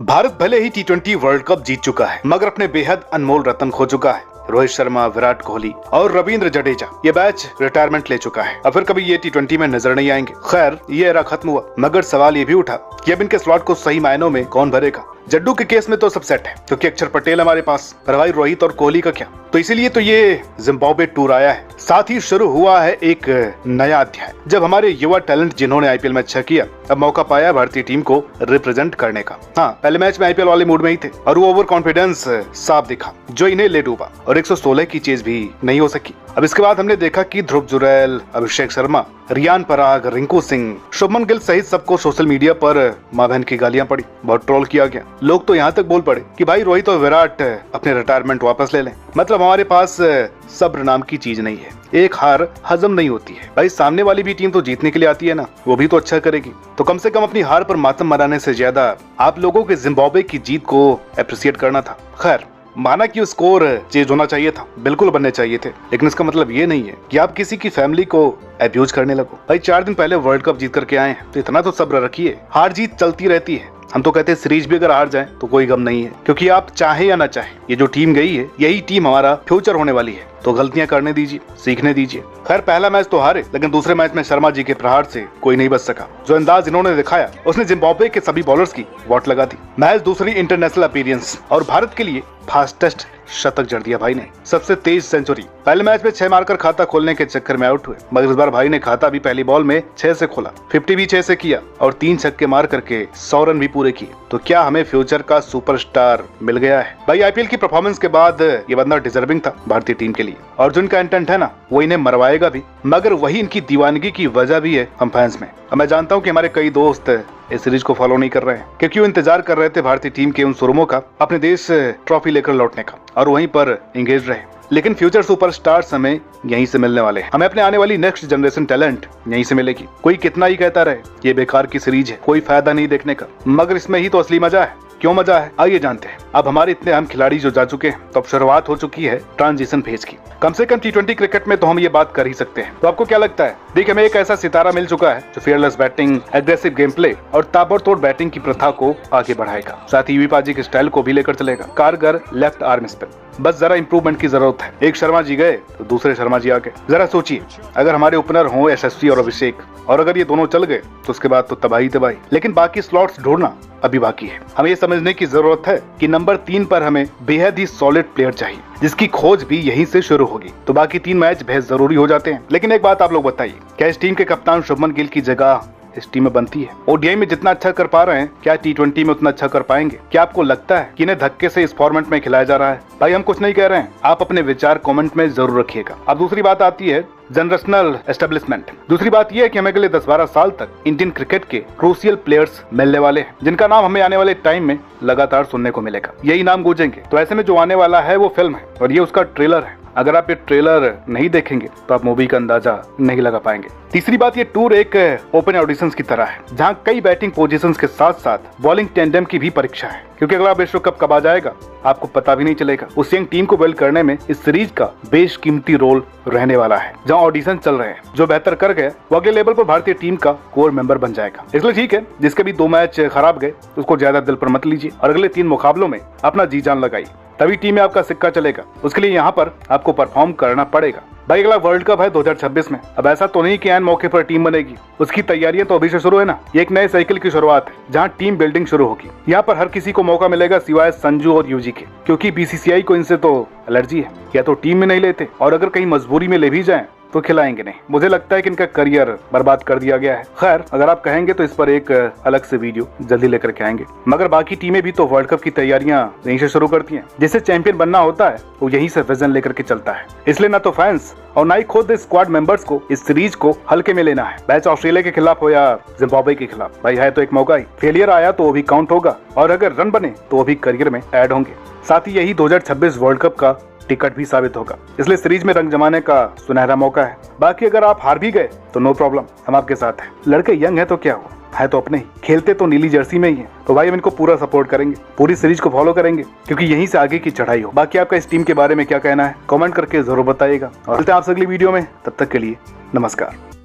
भारत भले ही टी20 world cup जीत चुका है, मगर अपने बेहद अनमोल रत्न खो चुका है। रोहित शर्मा, विराट कोहली और रविंद्र जडेजा ये बैच रिटायरमेंट ले चुका है। अब फिर कभी ये टी20 में नजर नहीं आएंगे। खैर, ये एरा खत्म हुआ, मगर सवाल ये भी उठा कि अब इनके स्लॉट को सही मायनों में कौन भरेगा। जड्डू के केस में तो सब सेट है, क्योंकि अक्षर पटेल हमारे पास, पर भाई रोहित और कोहली का क्या। तो इसीलिए तो ये जिम्बाब्वे टूर आया है। साथ ही शुरू हुआ है एक नया अध्याय, जब हमारे युवा टैलेंट जिन्होंने आईपीएल में अच्छा किया, अब मौका पाया भारतीय टीम को रिप्रेजेंट करने का। हाँ, पहले मैच में आईपीएल वाले मूड में ही थे और वो ओवर कॉन्फिडेंस साफ दिखा, जो इन्हें ले डूबा और 116 की चेज भी नहीं हो सकी। अब इसके बाद हमने देखा कि ध्रुव जुरैल, अभिषेक शर्मा, रियान पराग, रिंकू सिंह, शुभमन गिल सहित सबको सोशल मीडिया पर मां बहन की गालियां पड़ी, बहुत ट्रोल किया गया। लोग तो यहाँ तक बोल पड़े कि भाई रोहित और विराट अपने रिटायरमेंट वापस ले लें। मतलब हमारे पास सब्र नाम की चीज नहीं है, एक हार हजम नहीं होती है। भाई सामने वाली भी टीम तो जीतने के लिए आती है ना, वो भी तो अच्छा करेगी। तो कम से कम अपनी हार पर मातम मनाने से ज्यादा आप लोगों के जिम्बाब्वे की जीत को अप्रिशिएट करना था। खैर, माना कि स्कोर चेंज होना चाहिए था, बिल्कुल बनने चाहिए थे, लेकिन इसका मतलब ये नहीं है कि आप किसी की फैमिली को अब्यूज करने लगो। भाई 4 दिन पहले वर्ल्ड कप जीत करके आए हैं, तो इतना तो सब्र रखिए। हार जीत चलती रहती है। हम तो कहते हैं सीरीज भी अगर हार जाए तो कोई गम नहीं है, क्योंकि आप चाहे या ना चाहे, ये जो टीम गई है यही टीम हमारा फ्यूचर होने वाली है। तो गलतियां करने दीजिए, सीखने दीजिए। खैर, पहला मैच तो हारे, लेकिन दूसरे मैच में शर्मा जी के प्रहार से कोई नहीं बच सका। जो अंदाज इन्होंने दिखाया, उसने जिम्बाब्वे के सभी बॉलर्स की वॉट लगा दी। महज दूसरी इंटरनेशनल अपीयरेंस और भारत के लिए फास्टेस्ट शतक जड़ दिया भाई ने, सबसे तेज सेंचुरी। पहले मैच में 6 मारकर खाता खोलने के चक्कर में आउट हुए, मगर इस बार भाई ने खाता भी पहली बॉल में 6 से खोला, 50 भी 6 से किया और 3 छक्के मार करके 100 रन भी पूरे किए। तो क्या हमें फ्यूचर का सुपरस्टार मिल गया है? भाई आईपीएल की परफॉर्मेंस के बाद ये बंदा डिजर्विंग था भारतीय टीम के लिए, और जो इनका इंटेंट है ना, वो इन्हें मरवाएगा भी, मगर वही इनकी दीवानगी की वजह भी है हम फैंस में। मैं जानता हूँ कि हमारे कई दोस्त इस सीरीज को फॉलो नहीं कर रहे हैं, क्योंकि वो इंतजार कर रहे थे भारतीय टीम के उन सुरमों का अपने देश ट्रॉफी लेकर लौटने का, और वहीं पर एंगेज रहे। लेकिन फ्यूचर सुपरस्टार्स हमें यहीं से मिलने वाले हैं। हमें अपने आने वाली नेक्स्ट जनरेशन टैलेंट यहीं से मिलेगी। कोई कितना ही कहता रहे ये बेकार की सीरीज है, कोई फायदा नहीं देखने का, मगर इसमें ही तो असली मजा है। क्यों मजा है, आइए जानते हैं। अब हमारे इतने अहम खिलाड़ी जो जा चुके हैं, तो अब शुरुआत हो चुकी है ट्रांजिशन फेज की। कम से कम टी20 क्रिकेट में तो हम ये बात कर ही सकते हैं। तो आपको क्या लगता है? देखिए, हमें एक ऐसा सितारा मिल चुका है जो fearless batting, aggressive game play और ताबड़तोड़ बैटिंग की प्रथा को आगे बढ़ाएगा। साथ ही यूवी पाजी के स्टाइल को भी लेकर चलेगा। कारगर लेफ्ट आर्म स्पिन, बस जरा इंप्रूवमेंट की जरूरत है। एक शर्मा जी गए तो दूसरे शर्मा जी आ गए। जरा सोचिए, अगर हमारे ओपनर हों यशस्वी और अभिषेक, और अगर ये दोनों चल गए तो उसके बाद तो तबाही तबाही। लेकिन बाकी स्लॉट्स ढूंढना अभी बाकी है। हमें ये समझने की जरूरत है कि नंबर 3 पर हमें बेहद ही सॉलिड प्लेयर चाहिए, जिसकी खोज भी यहीं से शुरू होगी। तो बाकी 3 मैच बेहद जरूरी हो जाते हैं। लेकिन एक बात आप लोग बताइए, क्या इस टीम के कप्तान शुभमन गिल की जगह इस टीम में बनती है? ओडीआई में जितना अच्छा कर पा रहे हैं, क्या टी20 में उतना अच्छा कर पाएंगे? क्या आपको लगता है कि इन्हें धक्के से इस फॉर्मेट में खिलाया जा रहा है? भाई हम कुछ नहीं कह रहे हैं, आप अपने विचार कमेंट में जरूर रखिएगा। अब दूसरी बात आती है जनरेशनल एस्टेब्लिशमेंट। दूसरी बात यह है कि हमें अगले 10-12 साल तक इंडियन क्रिकेट के क्रूशियल प्लेयर्स मिलने वाले हैं, जिनका नाम हमें आने वाले टाइम में लगातार सुनने को मिलेगा। यही नाम गूंजेंगे। तो ऐसे में जो आने वाला है वो फिल्म है, और ये उसका ट्रेलर है। अगर आप ये ट्रेलर नहीं देखेंगे तो आप मूवी का अंदाजा नहीं लगा पाएंगे। तीसरी बात, ये टूर एक ओपन ऑडिशंस की तरह है, जहां कई बैटिंग पोजीशंस के साथ साथ बॉलिंग टेंडम की भी परीक्षा है, क्योंकि अगला विश्व कप कब आ जाएगा आपको पता भी नहीं चलेगा। उस यंग टीम को बिल्ड करने में इस सीरीज का बेशकीमती रोल रहने वाला है। जहां ऑडिशन चल रहे हैं, जो बेहतर कर गए वो अगले लेवल पर भारतीय टीम का कोर मेंबर बन जाएगा। इसलिए ठीक है, जिसके भी 2 मैच खराब गए उसको ज्यादा दिल पर मत लीजिए, और अगले 3 मुकाबलों में अपना जी जान लगाइए, तभी टीम में आपका सिक्का चलेगा। उसके लिए यहाँ पर आपको परफॉर्म करना पड़ेगा। भाई अगला वर्ल्ड कप है 2026 में। अब ऐसा तो नहीं कि ऐन मौके पर टीम बनेगी, उसकी तैयारियां तो अभी से शुरू है ना। ये एक नए साइकिल की शुरुआत है, जहां टीम बिल्डिंग शुरू होगी। यहाँ पर हर किसी को मौका मिलेगा सिवाय संजू और यूजी के, क्योंकि बीसीसीआई को इनसे तो एलर्जी है। या तो टीम में नहीं लेते, और अगर कहीं मजबूरी में ले भी जाए तो खिलाएंगे नहीं। मुझे लगता है कि इनका करियर बर्बाद कर दिया गया है। खैर, अगर आप कहेंगे तो इस पर एक अलग से वीडियो जल्दी लेकर के आएंगे। मगर बाकी टीमें भी तो वर्ल्ड कप की तैयारियां यहीं से शुरू करती हैं। जिसे चैंपियन बनना होता है वो यहीं से विजन लेकर के चलता है। इसलिए ना तो फैंस और ना ही खुद स्क्वाड मेंबर्स को इस सीरीज को हल्के में लेना है। मैच ऑस्ट्रेलिया के खिलाफ हो या जिम्बाब्वे के खिलाफ, भाई है तो एक मौका ही। फेलियर आया तो वो भी काउंट होगा, और अगर रन बने तो वो भी करियर में ऐड होंगे। साथ ही यही 2026 वर्ल्ड कप का टिकट भी साबित होगा। इसलिए सीरीज में रंग जमाने का सुनहरा मौका है। बाकी अगर आप हार भी गए तो नो प्रॉब्लम, हम आपके साथ हैं। लड़के यंग है तो क्या हुआ, है तो अपने ही, खेलते तो नीली जर्सी में ही है। तो भाई हम इनको पूरा सपोर्ट करेंगे, पूरी सीरीज को फॉलो करेंगे, क्योंकि यहीं से आगे की चढ़ाई हो। बाकी आपका इस टीम के बारे में क्या कहना है कमेंट करके जरूर बताइएगा, और मिलते हैं आपसे अगली वीडियो में। तब तक के लिए नमस्कार।